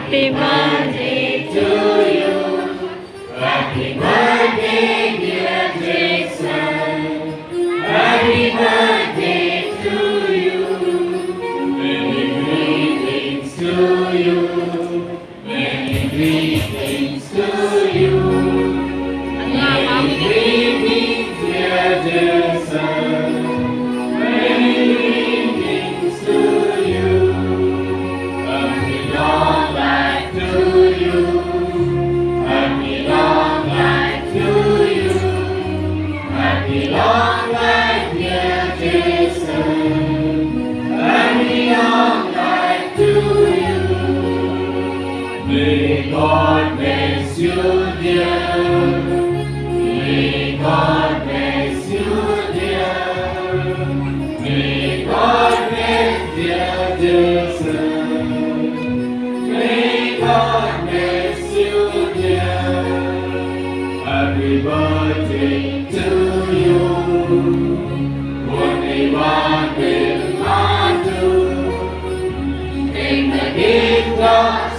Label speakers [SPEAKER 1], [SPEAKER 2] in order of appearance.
[SPEAKER 1] Happy birthday to you. Happy birthday, dear Jason. Happy birthday to you. Many greetings to you. Many greetings to you. Many greetings, dear Jason. Many greetings to you. Happy long life to you. Happy long life to you. Happy long life, dear Jason. Happy long life to you. May God bless you, dear. May God bless you, dear. May God bless dear Jason. May God bless you, dear. Happy birthday to you. Only one will not do. Take the gift of